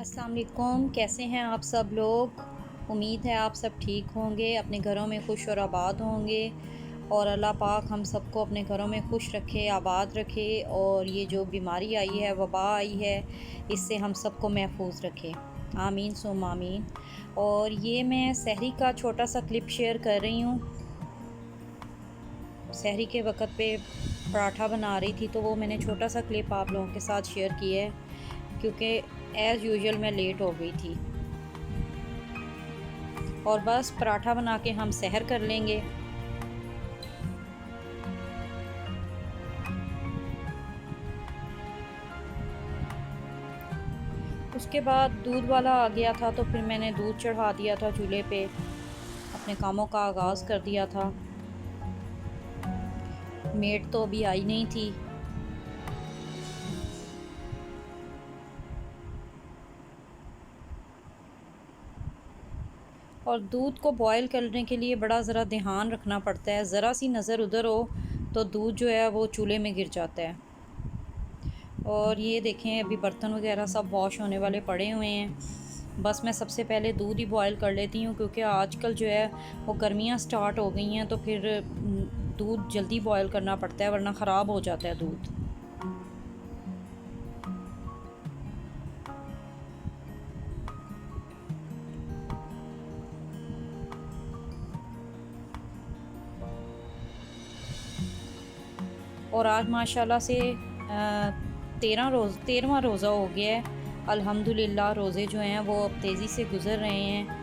अस्सलाम वालेकुम। कैसे हैं आप सब लोग। उम्मीद है आप सब ठीक होंगे, अपने घरों में खुश और आबाद होंगे और अल्लाह पाक हम सबको अपने घरों में खुश रखे, आबाद रखे और ये जो बीमारी आई है, वबा आई है, इससे हम सबको महफूज रखे। आमीन सुम आमीन। और ये मैं सहरी का छोटा सा क्लिप शेयर कर रही हूँ। सहरी के वक़्त पे पराठा बना रही थी, तो वो मैंने छोटा सा क्लिप आप लोगों के साथ शेयर किया है, क्योंकि एज़ यूजुअल मैं लेट हो गई थी। और बस पराठा बना के हम सहर कर लेंगे। उसके बाद दूध वाला आ गया था, तो फिर मैंने दूध चढ़ा दिया था चूल्हे पे, अपने कामों का आगाज़ कर दिया था। मेड तो अभी आई नहीं थी। और दूध को बॉयल करने के लिए बड़ा ज़रा ध्यान रखना पड़ता है, ज़रा सी नज़र उधर हो तो दूध जो है वो चूल्हे में गिर जाता है। और ये देखें, अभी बर्तन वगैरह सब वॉश होने वाले पड़े हुए हैं। बस मैं सबसे पहले दूध ही बॉयल कर लेती हूँ, क्योंकि आजकल जो है वो गर्मियाँ स्टार्ट हो गई हैं, तो फिर दूध जल्दी बॉयल करना पड़ता है, वरना ख़राब हो जाता है दूध। और आज माशाल्लाह से 13वां रोज़ा हो गया है। अल्हम्दुलिल्लाह रोज़े जो हैं वो अब तेज़ी से गुज़र रहे हैं।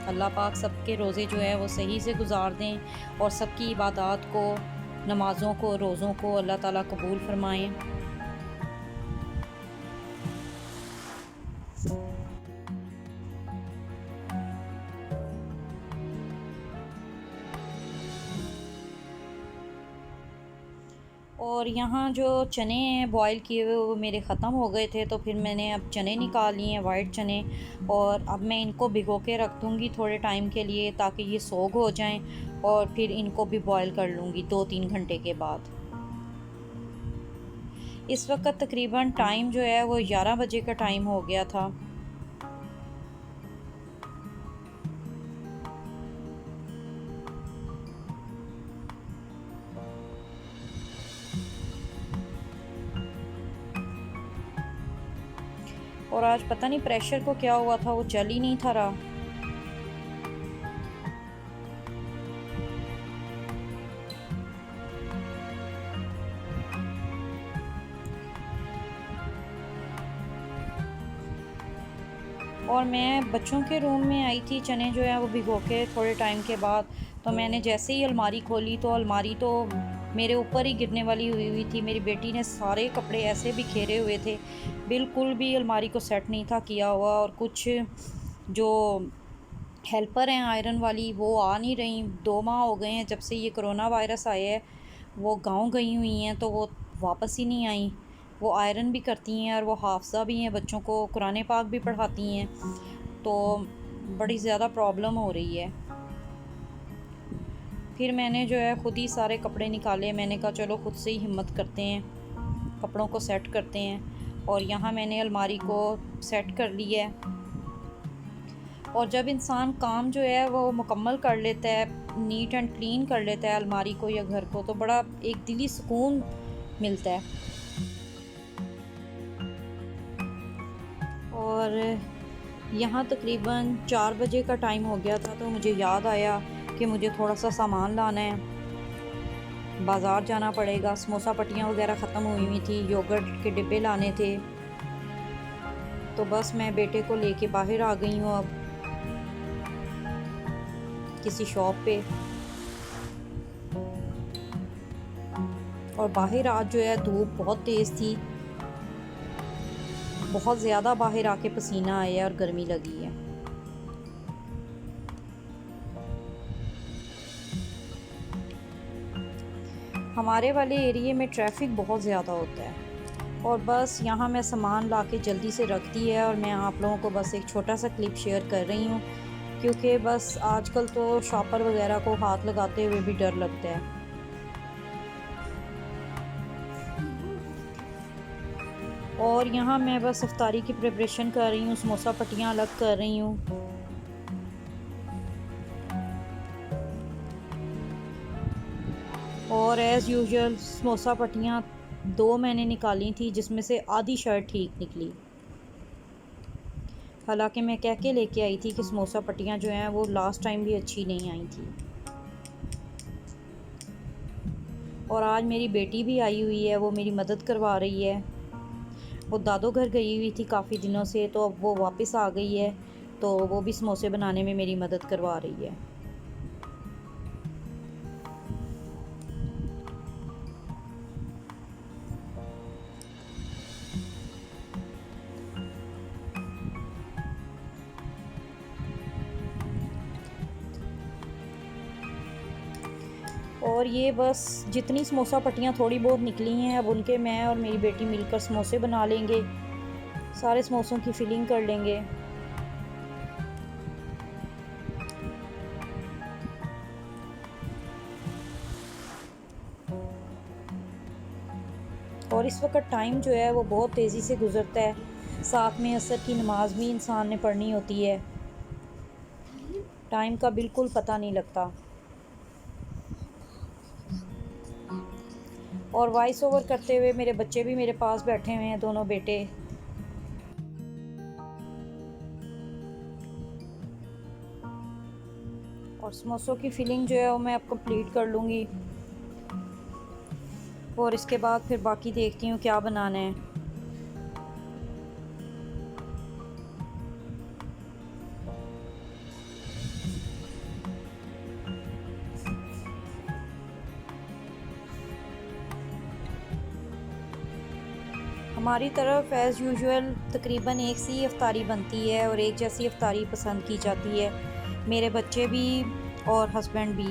अल्लाह पाक सबके रोज़े जो है वो सही से गुज़ार दें और सबकी इबादत को, नमाज़ों को, रोज़ों को अल्लाह ताला कबूल फ़रमाएँ। और यहाँ जो चने हैं बॉयल किए हुए, वो मेरे ख़त्म हो गए थे, तो फिर मैंने अब चने निकाल लिए हैं, वाइट चने। और अब मैं इनको भिगो के रख दूँगी थोड़े टाइम के लिए, ताकि ये सोग हो जाएं, और फिर इनको भी बॉयल कर लूँगी 2-3 घंटे के बाद। इस वक्त तकरीबन टाइम जो है वो 11 बजे का टाइम हो गया था। और आज पता नहीं प्रेशर को क्या हुआ था, वो चल ही नहीं था रहा। और मैं बच्चों के रूम में आई थी, चने जो है वो भिगो के थोड़े टाइम के बाद, तो मैंने जैसे ही अलमारी खोली तो अलमारी तो मेरे ऊपर ही गिरने वाली हुई हुई थी। मेरी बेटी ने सारे कपड़े ऐसे बिखेरे हुए थे, बिल्कुल भी अलमारी को सेट नहीं था किया हुआ। और कुछ जो हेल्पर हैं आयरन वाली, वो आ नहीं रही। 2 माह हो गए हैं जब से ये कोरोना वायरस आया है। वो गांव गई हुई हैं, तो वो वापस ही नहीं आई। वो आयरन भी करती हैं और वो हाफ़ज़ा भी हैं, बच्चों को कुरान पाक भी पढ़ाती हैं, तो बड़ी ज़्यादा प्रॉब्लम हो रही है। फिर मैंने जो है ख़ुद ही सारे कपड़े निकाले। मैंने कहा चलो ख़ुद से ही हिम्मत करते हैं, कपड़ों को सेट करते हैं। और यहाँ मैंने अलमारी को सेट कर लिया है। और जब इंसान काम जो है वो मुकम्मल कर लेता है, नीट एंड क्लीन कर लेता है अलमारी को या घर को, तो बड़ा एक दिली सुकून मिलता है। और यहाँ तकरीबन 4 बजे का टाइम हो गया था, तो मुझे याद आया कि मुझे थोड़ा सा सामान लाना है, बाज़ार जाना पड़ेगा। समोसा पट्टियाँ वगैरह ख़त्म हुई हुई थी, योगर्ट के डिब्बे लाने थे। तो बस मैं बेटे को लेके बाहर आ गई हूँ अब किसी शॉप पे। और बाहर आज जो है धूप बहुत तेज़ थी, बहुत ज़्यादा बाहर आके पसीना आया और गर्मी लगी है। हमारे वाले एरिए में ट्रैफिक बहुत ज़्यादा होता है। और बस यहाँ मैं सामान लाके जल्दी से रख दी है, और मैं आप लोगों को बस एक छोटा सा क्लिप शेयर कर रही हूँ, क्योंकि बस आजकल तो शॉपर वगैरह को हाथ लगाते हुए भी डर लगता है। और यहाँ मैं बस इफ्तारी की प्रिपरेशन कर रही हूँ, समोसा पट्टियाँ अलग कर रही हूँ। और एज़ यूजुअल समोसा पट्टियाँ 2 मैंने निकाली थी, जिसमें से आधी शर्ट ठीक निकली। हालांकि मैं कह के लेके आई थी कि समोसा पट्टियाँ जो हैं वो लास्ट टाइम भी अच्छी नहीं आई थी। और आज मेरी बेटी भी आई हुई है, वो मेरी मदद करवा रही है। वो दादो घर गई हुई थी काफ़ी दिनों से, तो अब वो वापस आ गई है, तो वो भी समोसे बनाने में मेरी मदद करवा रही है। और ये बस जितनी समोसा पट्टियाँ थोड़ी बहुत निकली हैं, अब उनके मैं और मेरी बेटी मिलकर समोसे बना लेंगे, सारे समोसों की फिलिंग कर लेंगे। और इस वक्त टाइम जो है वो बहुत तेज़ी से गुज़रता है, साथ में असर की नमाज़ भी इंसान ने पढ़नी होती है, टाइम का बिल्कुल पता नहीं लगता। और वॉइस ओवर करते हुए मेरे बच्चे भी मेरे पास बैठे हुए हैं, दोनों बेटे। और समोसों की फिलिंग जो है वो मैं अब कंप्लीट कर लूँगी, और इसके बाद फिर बाकी देखती हूँ क्या बनाना है। हमारी तरफ एज़ यूजुअल तकरीबन एक सी इफ्तारी बनती है और एक जैसी इफ्तारी पसंद की जाती है। मेरे बच्चे भी और हस्बैंड भी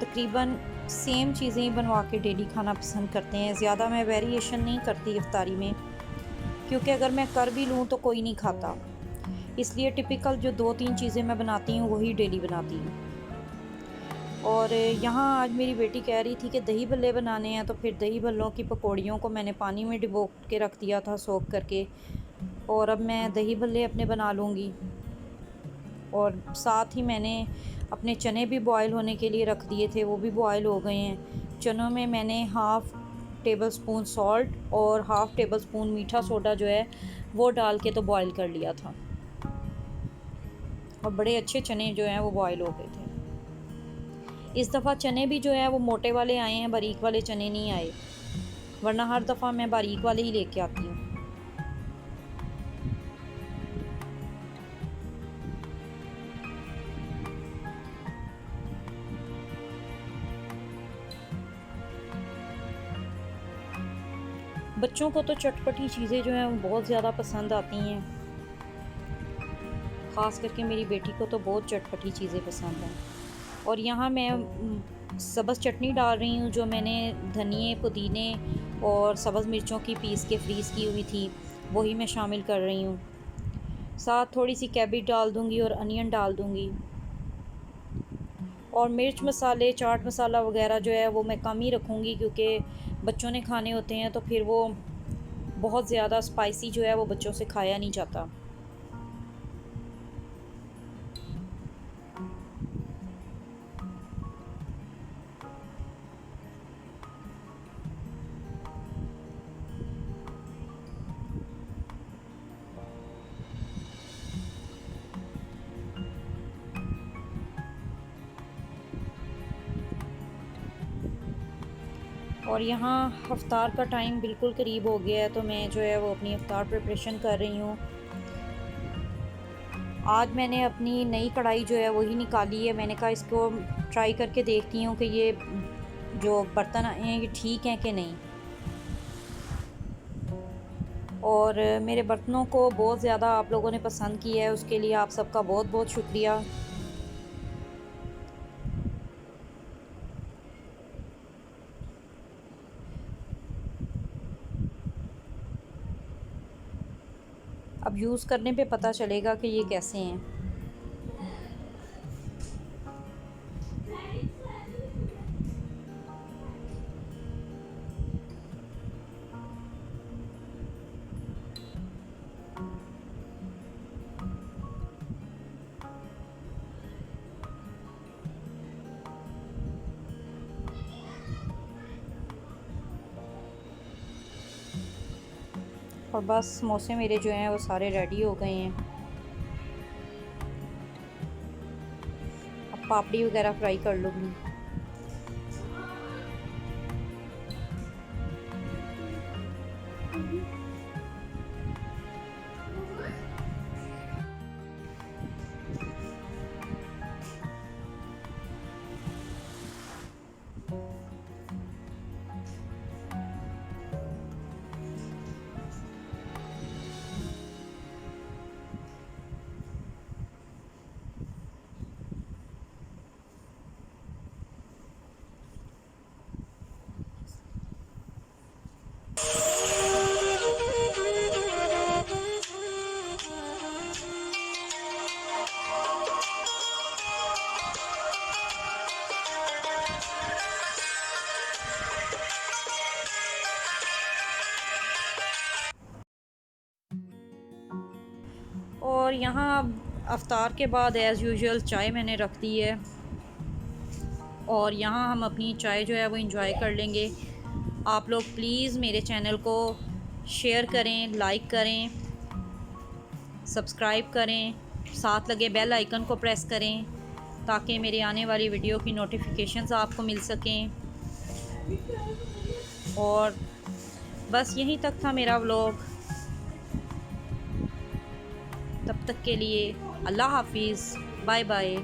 तकरीबन सेम चीज़ें ही बनवा के डेली खाना पसंद करते हैं। ज़्यादा मैं वेरिएशन नहीं करती इफ्तारी में, क्योंकि अगर मैं कर भी लूँ तो कोई नहीं खाता, इसलिए टिपिकल जो 2-3 चीज़ें मैं बनाती हूँ वही डेली बनाती हूँ। और यहाँ आज मेरी बेटी कह रही थी कि दही भल्ले बनाने हैं, तो फिर दही भल्लों की पकौड़ियों को मैंने पानी में डिबो के रख दिया था सोख करके, और अब मैं दही भल्ले अपने बना लूँगी। और साथ ही मैंने अपने चने भी बॉयल होने के लिए रख दिए थे, वो भी बॉयल हो गए हैं। चनों में मैंने हाफ़ टेबल स्पून सॉल्ट और हाफ़ टेबल स्पून मीठा सोडा जो है वो डाल के तो बॉयल कर लिया था, और बड़े अच्छे चने जो हैं वो बॉयल हो गए थे। इस दफ़ा चने भी जो है वो मोटे वाले आए हैं, बारीक वाले चने नहीं आए, वरना हर दफ़ा मैं बारीक वाले ही लेके आती हूँ। बच्चों को तो चटपटी चीज़ें जो हैं वो बहुत ज़्यादा पसंद आती हैं, ख़ास करके मेरी बेटी को तो बहुत चटपटी चीज़ें पसंद हैं। और यहाँ मैं सब्ज़ चटनी डाल रही हूँ, जो मैंने धनिए, पुदीने और सब्ज़ मिर्चों की पीस के फ्रीज़ की हुई थी, वही मैं शामिल कर रही हूँ। साथ थोड़ी सी कैबेज डाल दूँगी और अनियन डाल दूँगी। और मिर्च मसाले, चाट मसाला वगैरह जो है वो मैं कम ही रखूँगी, क्योंकि बच्चों ने खाने होते हैं, तो फिर वो बहुत ज़्यादा स्पाइसी जो है वो बच्चों से खाया नहीं जाता। और यहाँ इफ्तार का टाइम बिल्कुल करीब हो गया है, तो मैं जो है वो अपनी इफ्तार प्रिपरेशन कर रही हूँ। आज मैंने अपनी नई कढ़ाई जो है वही निकाली है। मैंने कहा इसको ट्राई करके देखती हूँ कि ये जो बर्तन हैं ये ठीक हैं कि नहीं। और मेरे बर्तनों को बहुत ज़्यादा आप लोगों ने पसंद किया है, उसके लिए आप सबका बहुत बहुत शुक्रिया। अब यूज़ करने पे पता चलेगा कि ये कैसे हैं। और बस समोसे मेरे जो हैं वो सारे रेडी हो गए हैं। अब पापड़ी वगैरह फ्राई कर लूँगी। और यहाँ अफ्तार के बाद एज़ यूजुअल चाय मैंने रख दी है और यहाँ हम अपनी चाय जो है वो इंजॉय कर लेंगे। आप लोग प्लीज़ मेरे चैनल को शेयर करें, लाइक करें, सब्सक्राइब करें, साथ लगे बेल आइकन को प्रेस करें ताकि मेरे आने वाली वीडियो की नोटिफिकेशंस आपको मिल सकें। और बस यहीं तक था मेरा व्लॉग। तब तक के लिए अल्लाह हाफिज़, बाय बाय।